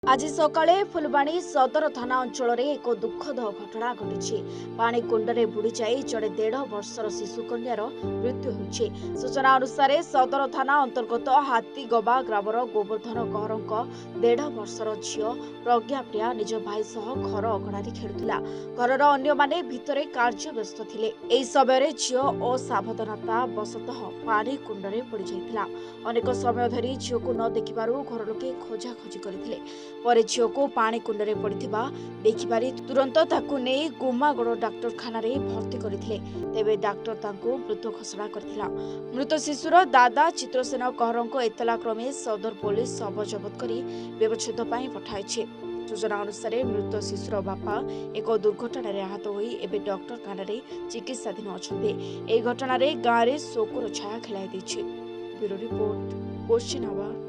आज सकाळे फुलबाणी सदर थाना अंचल एक दुखद घटना घटी पानी कुंडे बुड़ी जाई जड़े 1.5 वर्षर शिशु कन्यार मृत्यु होइछि। सूचना अनुसार सदर थाना अंतर्गत हाथीगबा ग्रामर गोवर्धन कहर 1.5 वर्षर झील प्रज्ञाप्रिया निज भाई सह घर अगणारे खेलुला। घरर अन्य माने भितरे कार्य व्यस्त थिले। एही समय झील असावधानता वशतः पानी कुंडे पड़ जाइथिला। अनेक समय धरी झील को न देखिबारु घर लोके खोजाखोजी करथिले। परे झील को पानी कुंडे पड़ता देखिपारी तुरंत ताकू नहीं गुमागड़ डाक्तरखाना भर्ती करथिले। तेबे डाक्टर तांको मृत घोषणा करथिला। मृत शिशुर दादा चित्रसेन कहर एतला क्रमे सदर पुलिस शव जबत करी व्यवच्छेद पई पठाइछि। सूचना अनुसार मृत शिशुर बापा एक दुर्घटना आहत होई एबे डाक्तरखाना चिकित्साधीन अछन्ते। एही घटना गाँव में शोकर छाया खेलाई दैछि। Bureau report question our.